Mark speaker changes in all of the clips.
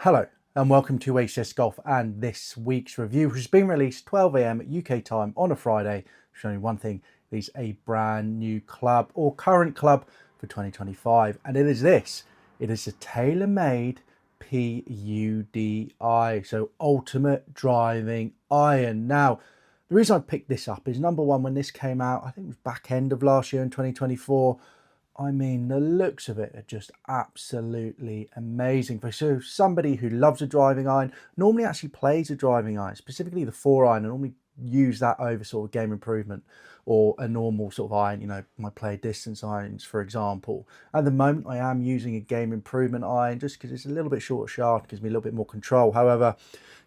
Speaker 1: Hello and welcome to ACS Golf and this week's review, which has been released 12 AM UK time on a Friday, showing one thing: it is a brand new club or current club for 2025, and it is this. It is a TaylorMade P-UDI, so Ultimate Driving Iron. Now, the reason I picked this up is, number one, when this came out, I think it was back end of last year in 2024. I mean, the looks of it are just absolutely amazing. For somebody who loves a driving iron, normally actually plays a driving iron, specifically the 4-iron, and normally use that over sort of game improvement or a normal sort of iron, you know, my play distance irons, for example. At the moment, I am using a game improvement iron just because it's a little bit shorter shaft, gives me a little bit more control. However,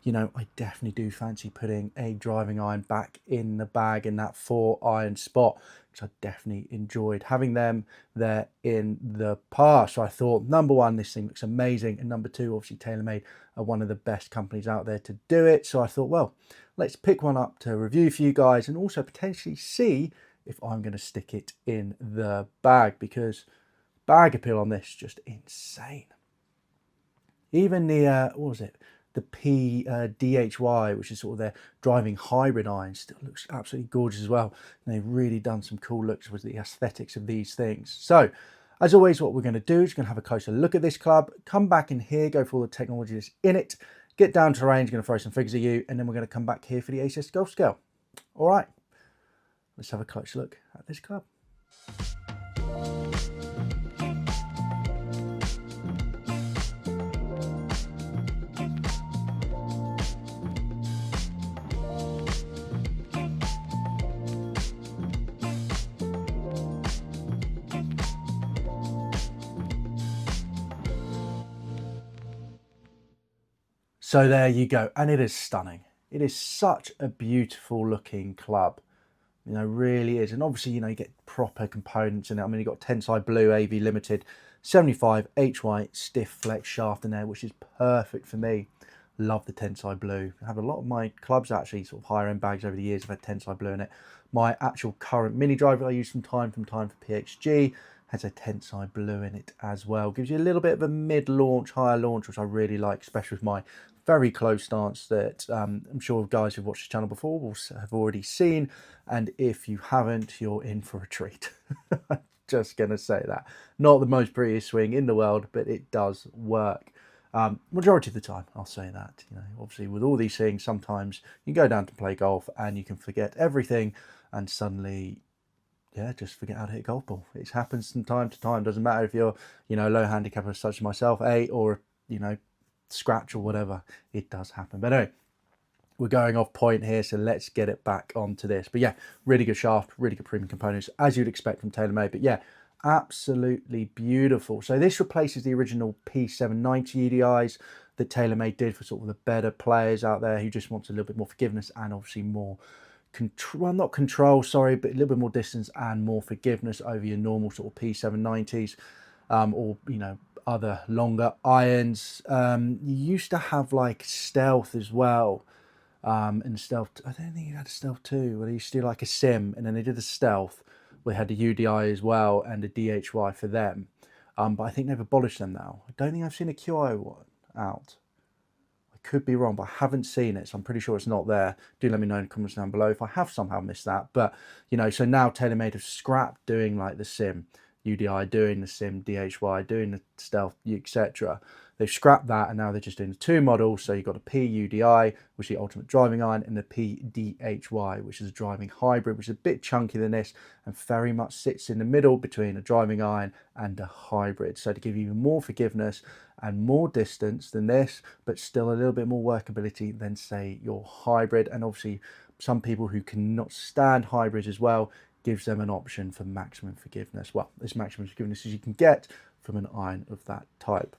Speaker 1: you know, I definitely do fancy putting a driving iron back in the bag in that 4-iron spot, which I definitely enjoyed having them there in the past. So I thought, number one, this thing looks amazing, and number two, obviously TaylorMade are one of the best companies out there to do it. So I thought, well, let's pick one up to review for you guys and also potentially see if I'm going to stick it in the bag, because bag appeal on this is just insane. Even the what was it, the P-DHY, which is sort of their driving hybrid iron, still looks absolutely gorgeous as well. And they've really done some cool looks with the aesthetics of these things. So as always, what we're going to do is going to have a closer look at this club, come back in here, go for all the technology that's in it, get down to range, going to throw some figures at you, and then we're going to come back here for the ACS Golf scale. All right, let's have a closer look at this club. So there you go, and it is stunning. It is such a beautiful looking club, you know, really is. And obviously, you know, you get proper components in it. I mean, you've got Tensai Blue AV Limited 75 HY stiff flex shaft in there, which is perfect for me. Love the Tensai Blue. I have a lot of my clubs, actually, sort of higher end bags over the years, have had Tensai Blue in it. My actual current mini driver I use from time to time for PHG has a Tensai Blue in it as well. Gives you a little bit of a mid-launch, higher launch, which I really like, especially with my very close stance that I'm sure guys who've watched the channel before will have already seen. And if you haven't, you're in for a treat. Just going to say that. Not the most prettiest swing in the world, but it does work. Majority of the time, I'll say that. You know, obviously with all these things, sometimes you go down to play golf and you can forget everything, and suddenly, yeah, just forget how to hit a golf ball. It happens from time to time. Doesn't matter if you're, you know, low handicapper such as myself, or, you know, scratch or whatever. It does happen. But anyway, we're going off point here, so let's get it back onto this. But yeah, really good shaft, really good premium components, as you'd expect from TaylorMade. But yeah, absolutely beautiful. So this replaces the original P790 UDIs that TaylorMade did for sort of the better players out there who just wants a little bit more forgiveness and obviously more control, well, not control, sorry, but a little bit more distance and more forgiveness over your normal sort of P790s, or, you know, other longer irons. You used to have like Stealth as well. And Stealth, I don't think you had a Stealth 2, where they used to do like a sim, and then they did the Stealth. We had the UDI as well and the DHY for them. But I think they've abolished them now. I don't think I've seen a QI one out. I could be wrong, but I haven't seen it, so I'm pretty sure it's not there. Do let me know in the comments down below if I have somehow missed that. But, you know, so now TaylorMade have scrapped doing like the sim UDI, doing the sim DHY, doing the Stealth, etc. They've scrapped that, and now they're just doing the two models. So you've got a P-UDI, which is the ultimate driving iron, and the P-DHY, which is a driving hybrid, which is a bit chunkier than this and very much sits in the middle between a driving iron and a hybrid. So to give you more forgiveness and more distance than this, but still a little bit more workability than, say, your hybrid. And obviously some people who cannot stand hybrids as well, gives them an option for maximum forgiveness. Well, as maximum forgiveness as you can get from an iron of that type.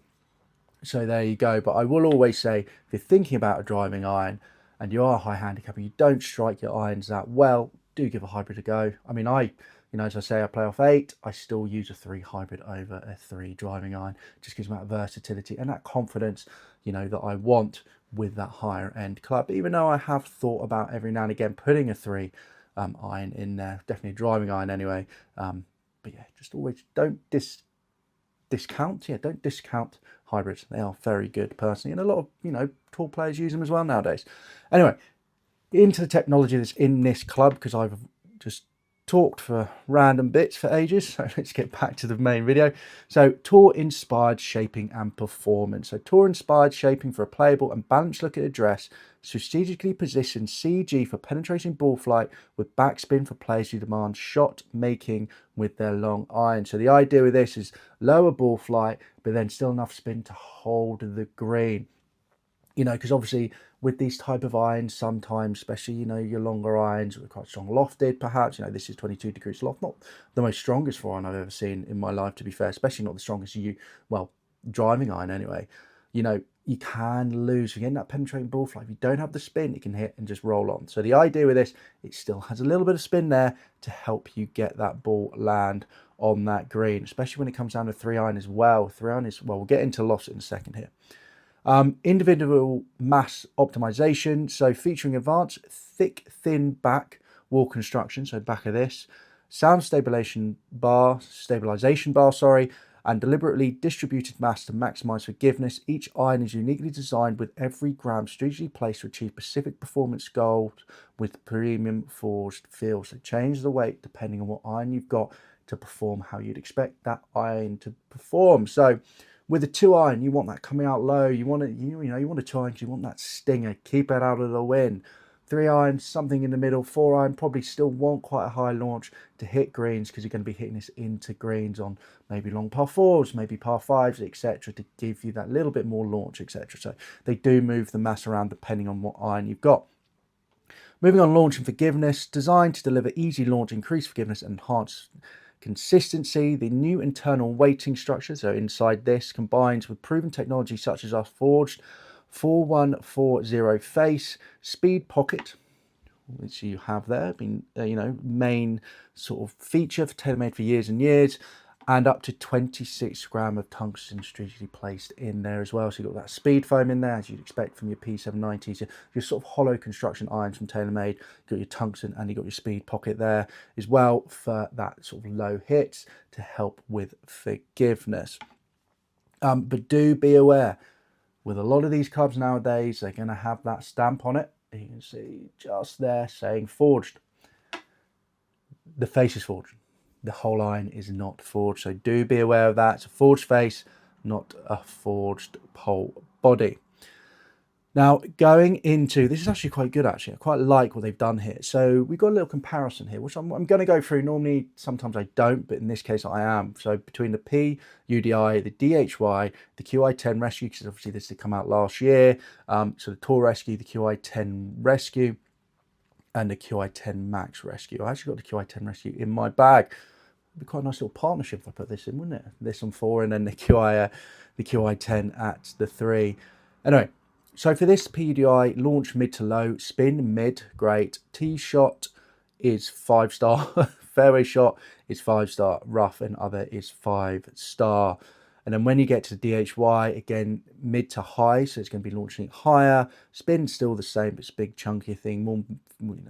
Speaker 1: So there you go. But I will always say, if you're thinking about a driving iron and you are a high handicap and you don't strike your irons that well, do give a hybrid a go. I mean, you know, as I say, I play off 8. I still use a 3 hybrid over a 3 driving iron. Just gives me that versatility and that confidence, you know, that I want with that higher end club. Even though I have thought about every now and again putting a 3 iron in there, definitely a driving iron anyway. But yeah, just always don't discount. Yeah, don't discount hybrids. They are very good personally, and a lot of, you know, tour players use them as well nowadays. Anyway, into the technology that's in this club, because I've just talked for random bits for ages, so let's get back to the main video. So tour inspired shaping and performance. So tour inspired shaping for a playable and balanced look at address, strategically positioned CG for penetrating ball flight with backspin for players who demand shot making with their long iron. So the idea with this is lower ball flight, but then still enough spin to hold the green. You know, because obviously with these type of irons, sometimes, especially, you know, your longer irons with quite strong lofted, perhaps, you know, this is 22 degrees loft, not the most strongest forehand I've ever seen in my life, to be fair, especially not the strongest driving iron anyway. You know, you can lose, you're getting that penetrating ball flight. If you don't have the spin, it can hit and just roll on. So the idea with this, it still has a little bit of spin there to help you get that ball land on that green, especially when it comes down to 3-iron as well. 3-iron is, well, we'll get into lofts in a second here. Individual mass optimization, so featuring advanced thick thin back wall construction, so back of this, sound stabilization bar, and deliberately distributed mass to maximize forgiveness. Each iron is uniquely designed with every gram strategically placed to achieve specific performance goals with premium forged feel. So change the weight depending on what iron you've got to perform how you'd expect that iron to perform. So with a 2-iron, you want that coming out low. You want it, you want a 2-iron because you want that stinger. Keep it out of the wind. 3-iron, something in the middle. 4-iron, probably still want quite a high launch to hit greens because you're going to be hitting this into greens on maybe long par 4s, maybe par 5s, etc., to give you that little bit more launch, etc. So they do move the mass around depending on what iron you've got. Moving on, launch and forgiveness, designed to deliver easy launch, increase forgiveness, and enhance consistency. The new internal weighting structure, so inside this, combines with proven technology such as our forged 4140 face, speed pocket, which you have there, been main sort of feature for TaylorMade for years and years, and up to 26 gram of tungsten strategically placed in there as well. So you've got that speed foam in there, as you'd expect from your P790s, your sort of hollow construction irons from TaylorMade. You've got your tungsten and you've got your speed pocket there as well for that sort of low hits to help with forgiveness. But do be aware, with a lot of these clubs nowadays, they're going to have that stamp on it. You can see just there saying forged. The face is forged. The whole iron is not forged, so do be aware of that. It's a forged face, not a forged pole body. Now, going into, this is actually quite good actually. I quite like what they've done here. So we've got a little comparison here, which I'm going to go through. Normally, sometimes I don't, but in this case I am. So between the P-UDI, the DHY, the QI10 Rescue, because obviously this did come out last year. So the Tour Rescue, the QI10 Rescue, and the QI10 Max Rescue. I actually got the QI10 Rescue in my bag. It'd be quite a nice little partnership if I put this in, wouldn't it? This on 4 and then the QI10 at the 3. Anyway, so for this P-UDI, launch mid to low, spin mid, great. Tee shot is 5-star, fairway shot is 5-star, rough and other is 5-star. And then when you get to the DHY, again, mid to high, so it's going to be launching higher. Spin's still the same, but it's a big chunky thing, more,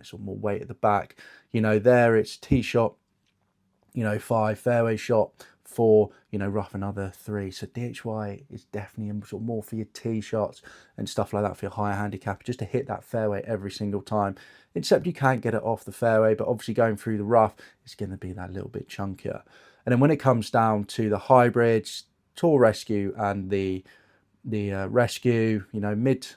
Speaker 1: sort of more weight at the back. There it's tee shot, 5, fairway shot 4, rough another 3. So DHY is definitely sort of more for your tee shots and stuff like that, for your higher handicap, just to hit that fairway every single time. Except you can't get it off the fairway, but obviously going through the rough, it's going to be that little bit chunkier. And then when it comes down to the hybrids, Tour Rescue and the Rescue, mid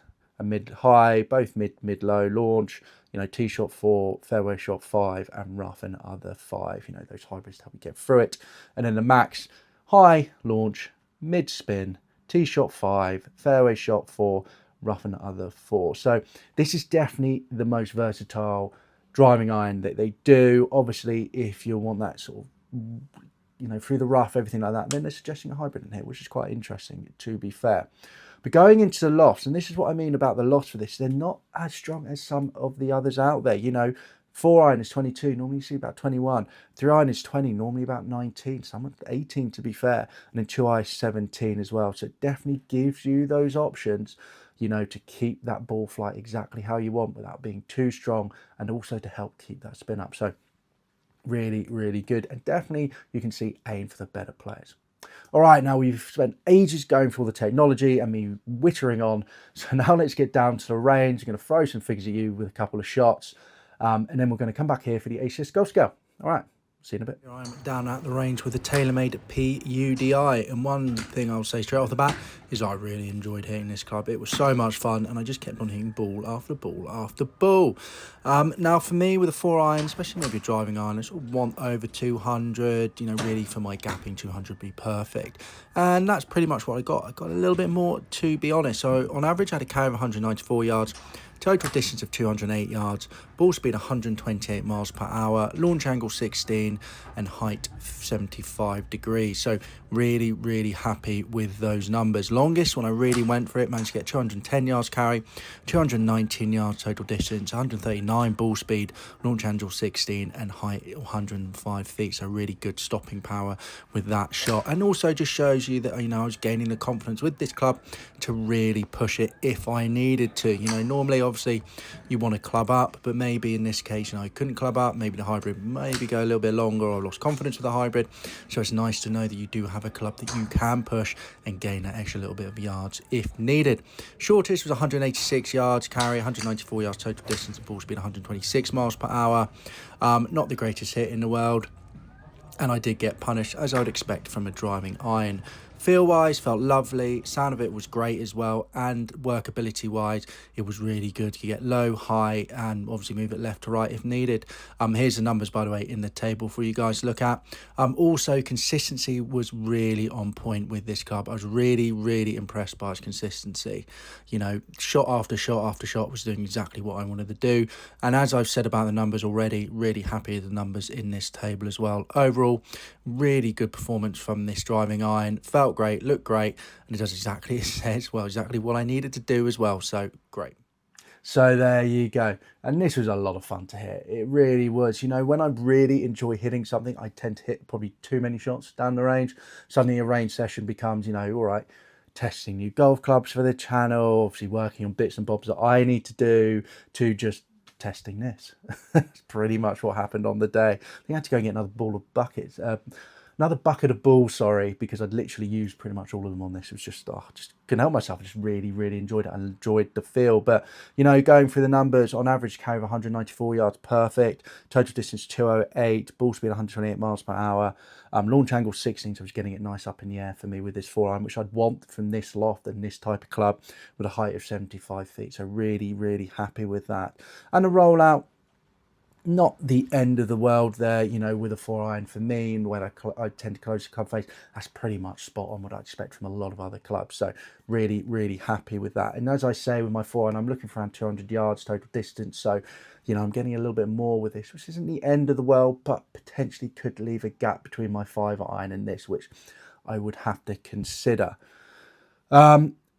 Speaker 1: and mid high, both mid low launch, tee shot 4, fairway shot 5, and rough and other 5. Those hybrids to help you get through it. And then the Max, high launch, mid spin, tee shot 5, fairway shot 4, rough and other 4. So this is definitely the most versatile driving iron that they do. Obviously, if you want that sort of through the rough, everything like that, then they're suggesting a hybrid in here, which is quite interesting, to be fair. But going into the lofts, and this is what I mean about the lofts for this, they're not as strong as some of the others out there. 4-iron is 22, normally you see about 21. 3-iron is 20, normally about 19, some 18 to be fair. And then 2-iron is 17 as well. So it definitely gives you those options, to keep that ball flight exactly how you want without being too strong, and also to help keep that spin up. So really, really good. And definitely you can see aim for the better players. All right, now we've spent ages going through all the technology and me wittering on. So now let's get down to the range. I'm going to throw some figures at you with a couple of shots. And then we're going to come back here for the ACS Golf scale. All right, see you in a bit. Here I am down at the range with the TaylorMade P-UDI. And one thing I'll say straight off the bat is I really enjoyed hitting this club. It was so much fun and I just kept on hitting ball after ball after ball. Now for me with a 4-iron, especially maybe a driving iron, I sort of want over 200, you know, really for my gapping 200 would be perfect. And that's pretty much what I got. I got a little bit more, to be honest. So on average I had a carry of 194 yards. Total distance of 208 yards, ball speed 128 miles per hour, launch angle 16 and height 75 degrees. So really, really happy with those numbers. Longest when I really went for it, managed to get 210 yards carry, 219 yards total distance, 139 ball speed, launch angle 16 and height 105 feet. So really good stopping power with that shot. And also just shows you that, you know, I was gaining the confidence with this club to really push it if I needed to. You know, normally obviously you want to club up, but maybe in this case, you know, I couldn't club up. Maybe the hybrid maybe go a little bit longer, or I lost confidence with the hybrid. So it's nice to know that you do have a club that you can push and gain that extra little bit of yards if needed. Shortest was 186 yards carry, 194 yards total distance, and ball speed 126 miles per hour. Not the greatest hit in the world, and I did get punished as I would expect from a driving iron. Feel wise, felt lovely. Sound of it was great as well, and workability wise, it was really good. You get low, high, and obviously move it left to right if needed. Here's the numbers, by the way, in the table for you guys to look at. Also, consistency was really on point with this club. I was really, really impressed by its consistency. You know, shot after shot after shot was doing exactly what I wanted to do. And as I've said about the numbers already, really happy with the numbers in this table as well. Overall, really good performance from this driving iron. Felt great, looked great, and it does exactly, it says, well, exactly what I needed to do as well. So great. So there you go. And this was a lot of fun to hit. It really was. You know, when I really enjoy hitting something, I tend to hit probably too many shots down the range. Suddenly a range session becomes, you know, all right, testing new golf clubs for the channel, obviously working on bits and bobs that I need to do, to just testing this. That's pretty much what happened on the day. I think I had to go and get another ball of buckets. Another bucket of balls, sorry, because I'd literally used pretty much all of them on this. It was just, just couldn't help myself. I just really, really enjoyed it. I enjoyed the feel. But, you know, going through the numbers, on average, carry of 194 yards, perfect. Total distance, 208. Ball speed, 128 miles per hour. Launch angle, 16, so I was getting it nice up in the air for me with this 4-iron, which I'd want from this loft and this type of club, with a height of 75 feet. So really, really happy with that. And the rollout, not the end of the world there, you know, with a 4-iron for me, and when I tend to close the club face, that's pretty much spot on what I expect from a lot of other clubs. So really, really happy with that. And as I say, with my 4-iron, I'm looking for around 200 yards total distance. So, you know, I'm getting a little bit more with this, which isn't the end of the world, but potentially could leave a gap between my 5-iron and this, which I would have to consider.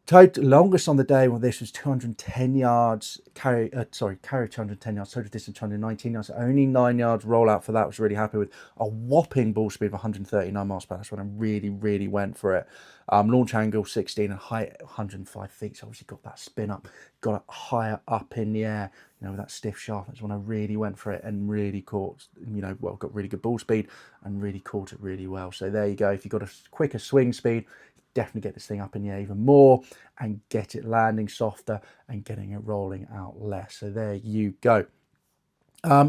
Speaker 1: Total longest on the day with this was 210 yards, carry 210 yards, total distance 219 yards, only 9 yards rollout for that. Was really happy with a whopping ball speed of 139 miles per hour. That's when I really, really went for it. Launch angle 16 and height 105 feet. So obviously got that spin up, got it higher up in the air, you know, with that stiff shaft. That's when I really went for it and really caught, you know, well, got really good ball speed and really caught it really well. So there you go. If you've got a quicker swing speed, definitely get this thing up in the air even more and get it landing softer and getting it rolling out less. So there you go.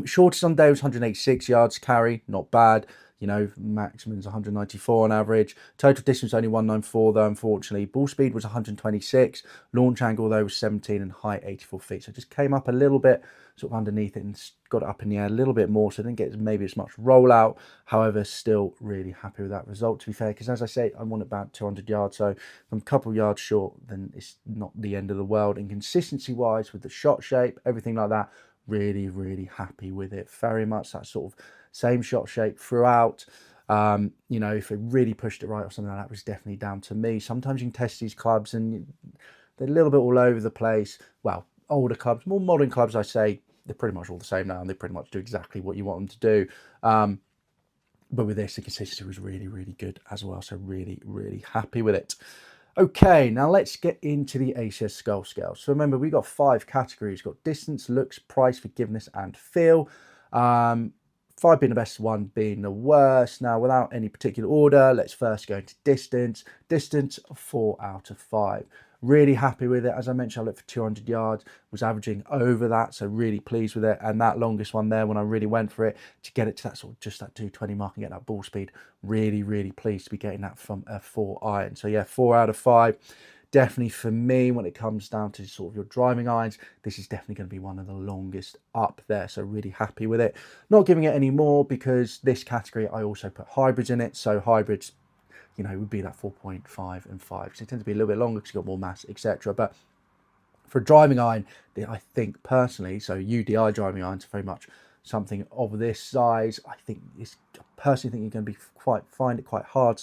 Speaker 1: Shortest on day was 186 yards carry, not bad. You know, maximum's 194 on average. Total distance only 194 though, unfortunately. Ball speed was 126. Launch angle though was 17 and height 84 feet. So it just came up a little bit sort of underneath it and got it up in the air a little bit more. So I didn't get maybe as much rollout. However, still really happy with that result, to be fair, because as I say, I want about 200 yards. So if I'm a couple of yards short, then it's not the end of the world. And consistency wise with the shot shape, everything like that, really, really happy with it. Very much that sort of same shot shape throughout. You know, if it really pushed it right or something like that, was definitely down to me. Sometimes you can test these clubs and they're a little bit all over the place. Well, older clubs, more modern clubs, I say, they're pretty much all the same now, and they pretty much do exactly what you want them to do. But with this, the consistency was really, really good as well. So really, really happy with it. Okay, now let's get into the ACS Golf scale. So remember, we've got 5 categories. We've got distance, looks, price, forgiveness, and feel. 5 being the best, 1 being the worst. Now, without any particular order, let's first go into distance. Distance, 4 out of 5. Really happy with it. As I mentioned, I looked for 200 yards, was averaging over that, so really pleased with it. And that longest one there, when I really went for it, to get it to that sort of just that 220 mark and get that ball speed, really, really pleased to be getting that from a 4 iron. So yeah, 4 out of 5. Definitely for me, when it comes down to sort of your driving irons, this is definitely going to be one of the longest up there. So really happy with it. Not giving it any more because this category, I also put hybrids in it. So hybrids, you know, would be that 4.5 and 5. So it tends to be a little bit longer because you've got more mass, etc. But for a driving iron, I think personally, so UDI driving irons are very much something of this size. I personally think you're going to be find it quite hard,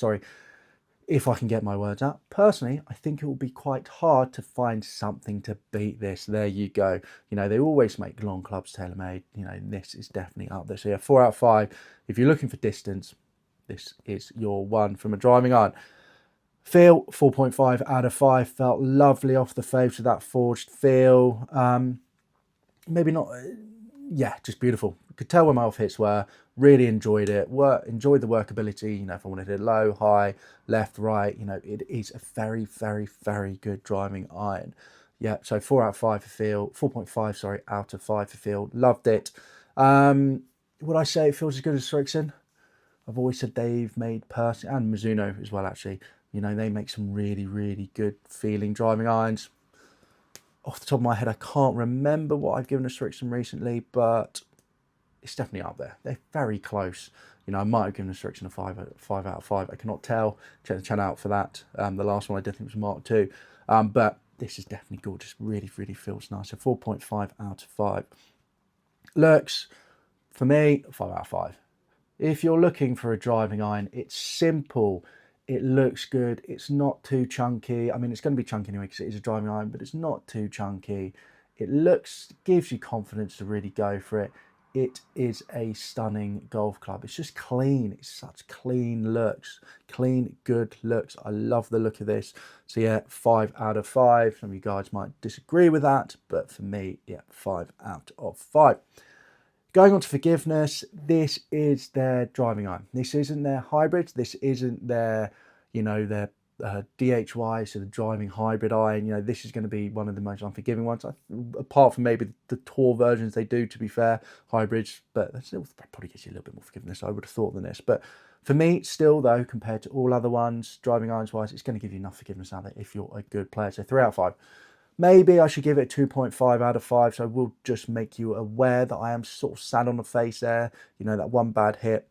Speaker 1: if I can get my words out. Personally, I think it will be quite hard to find something to beat this. There you go. You know, they always make long clubs TaylorMade. You know, this is definitely up there. So yeah, 4 out of 5. If you're looking for distance, this is your one from a driving iron. Feel, 4.5 out of 5. Felt lovely off the face with that forged feel. Maybe not, yeah, just beautiful. Could tell where my off hits were. Really enjoyed it. Enjoyed the workability. You know, if I wanted it low, high, left, right, you know, it is a very, very, very good driving iron. Yeah, so 4 out of 5 for feel. 4.5, sorry, out of 5 for feel. Loved it. Would I say it feels as good as Strixon? I've always said they've made personally, and Mizuno as well, actually. You know, they make some really, really good feeling driving irons. Off the top of my head, I can't remember what I've given a Strixon recently, but it's definitely up there. They're very close. You know, I might have given a Strixon a 5 out of 5. I cannot tell. Check the channel out for that. The last one I did think was Mark 2. But this is definitely gorgeous. Really, really feels nice. So 4.5 out of 5. Looks, for me, 5 out of 5. If you're looking for a driving iron, it's simple. It looks good. It's not too chunky. I mean, it's going to be chunky anyway because it is a driving iron, but it's not too chunky. It gives you confidence to really go for it. It is a stunning golf club. It's just clean. It's such clean looks. Clean, good looks. I love the look of this. So yeah, 5 out of 5. Some of you guys might disagree with that, but for me, yeah, 5 out of 5. Going on to forgiveness, this is their driving iron. This isn't their hybrid. This isn't their, you know, their DHY, so the driving hybrid iron. You know, this is going to be one of the most unforgiving ones, apart from maybe the tour versions they do, to be fair, hybrids, but that still probably gives you a little bit more forgiveness, I would have thought, than this. But for me, still though, compared to all other ones, driving irons wise, it's going to give you enough forgiveness out there if you're a good player. So 3 out of 5. Maybe I should give it 2.5 out of 5, so I will just make you aware that I am sort of sad on the face there. You know, that one bad hit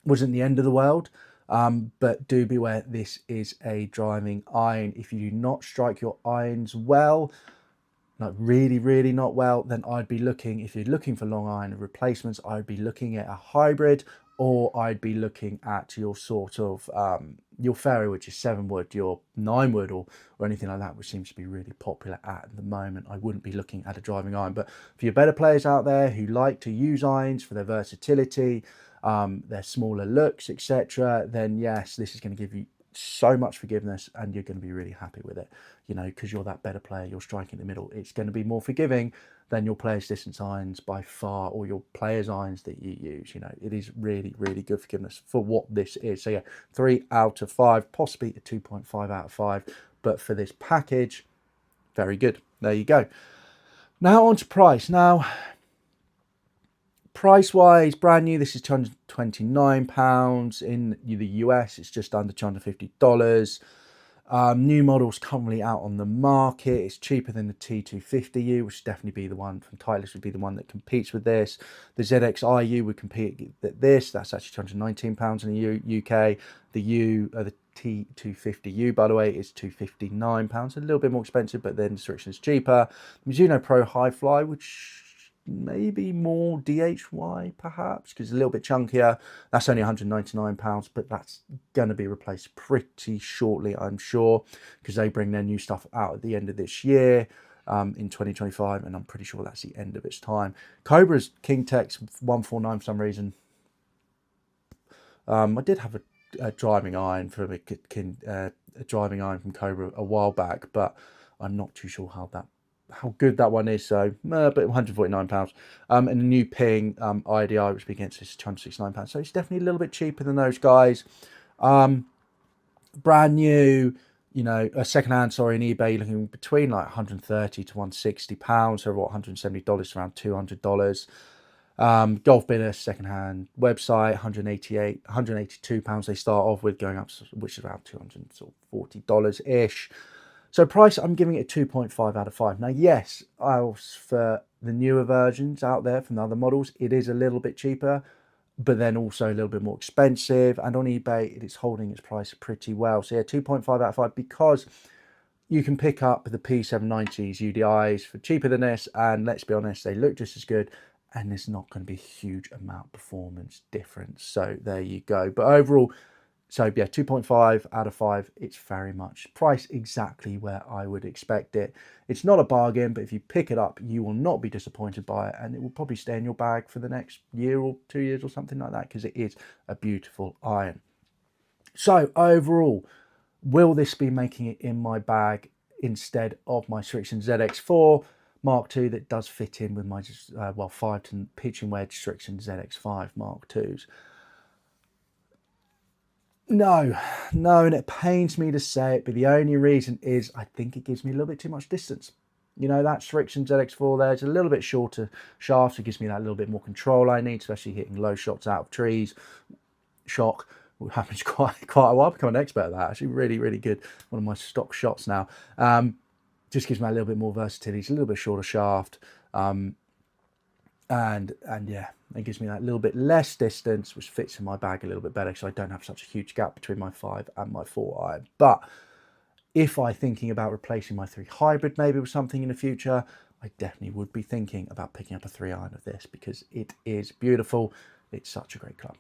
Speaker 1: wasn't the end of the world, but do be aware this is a driving iron. If you do not strike your irons well, like really, really not well, then I'd be looking, if you're looking for long iron replacements, I'd be looking at a hybrid, or I'd be looking at your sort of, your fairway, which is 7 wood, your 9 wood, or anything like that, which seems to be really popular at the moment. I wouldn't be looking at a driving iron. But for your better players out there who like to use irons for their versatility, their smaller looks, etc., then yes, this is going to give you so much forgiveness and you're going to be really happy with it, you know, because you're that better player, you're striking in the middle. It's going to be more forgiving than your player's distance irons by far, or your player's irons that you use. You know, it is really, really good forgiveness for what this is. So yeah, 3 out of 5, possibly a 2.5 out of 5, but for this package, very good. There you go. Now on to price. Now, price wise, brand new, this is £229. In the US, it's just under $250. New models currently out on the market. It's cheaper than the T250U, which would definitely be the one from Titleist, would be the one that competes with this. The ZXIU would compete with this. That's actually £219 in the UK. The T250U, by the way, is £259. A little bit more expensive, but then the Strixon is cheaper. Mizuno Pro High Fly, which maybe more DHY perhaps, because it's a little bit chunkier. That's only £199, but that's going to be replaced pretty shortly, I'm sure, because they bring their new stuff out at the end of this year, in 2025, and I'm pretty sure that's the end of its time. Cobra's King Tex 149 for some reason. I did have a driving iron from a driving iron from Cobra a while back, but I'm not too sure how that how good that one is. So, but £149. And the new Ping IDI, which begins is £269. So it's definitely a little bit cheaper than those guys. Brand new, you know, a secondhand, sorry, on eBay, you're looking between like £130 to £160. So what, $170 to around $200. Golf Bidder secondhand website, £182 they start off with, going up, which is around $240 ish. So price, I'm giving it a 2.5 out of 5. Now, yes, for the newer versions out there from the other models, it is a little bit cheaper, but then also a little bit more expensive. And on eBay, it's holding its price pretty well. So yeah, 2.5 out of 5, because you can pick up the P790s UDIs for cheaper than this. And let's be honest, they look just as good. And there's not going to be a huge amount of performance difference. So there you go. But overall, so yeah, 2.5 out of 5. It's very much priced exactly where I would expect it. It's not a bargain, but if you pick it up, you will not be disappointed by it. And it will probably stay in your bag for the next year or 2 years or something like that, because it is a beautiful iron. So overall, will this be making it in my bag instead of my Strixon ZX4 Mark II that does fit in with my 5-ton pitching wedge Strixon ZX5 Mark IIs? No, and it pains me to say it, but the only reason is I think it gives me a little bit too much distance. You know, that Strixon ZX4 there is a little bit shorter shaft, so it gives me that little bit more control I need, especially hitting low shots out of trees. Shock, which happens quite a while. I've become an expert at that. Actually, really, really good. One of my stock shots now. Just gives me a little bit more versatility. It's a little bit shorter shaft. And yeah, it gives me that little bit less distance, which fits in my bag a little bit better, so I don't have such a huge gap between my 5 and my 4 iron. But if I'm thinking about replacing my 3 hybrid maybe with something in the future, I definitely would be thinking about picking up a 3 iron of this, because it is beautiful. It's such a great club.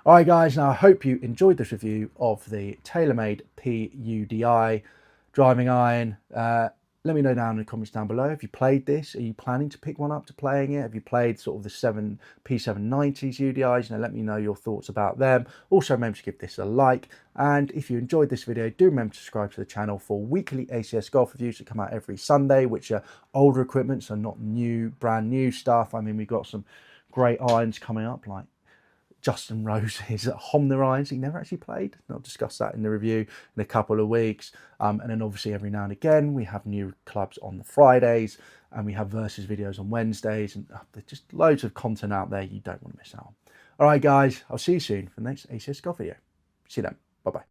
Speaker 1: All right, guys, now I hope you enjoyed this review of the TaylorMade P-UDI driving iron. Let me know down in the comments down below. Have you played this? Are you planning to pick one up to playing it? Have you played sort of the P790s UDIs? Let me know your thoughts about them. Also, remember to give this a like. And if you enjoyed this video, do remember to subscribe to the channel for weekly ACS Golf reviews that come out every Sunday, which are older equipment, so not new, brand new stuff. I mean, we've got some great irons coming up, like Justin Rose's Homner irons. He never actually played. I'll discuss that in the review in a couple of weeks. And then obviously every now and again we have new clubs on the Fridays, and we have versus videos on Wednesdays, and there's just loads of content out there you don't want to miss out on. All right, guys, I'll see you soon for the next ACS Golf video. See you then.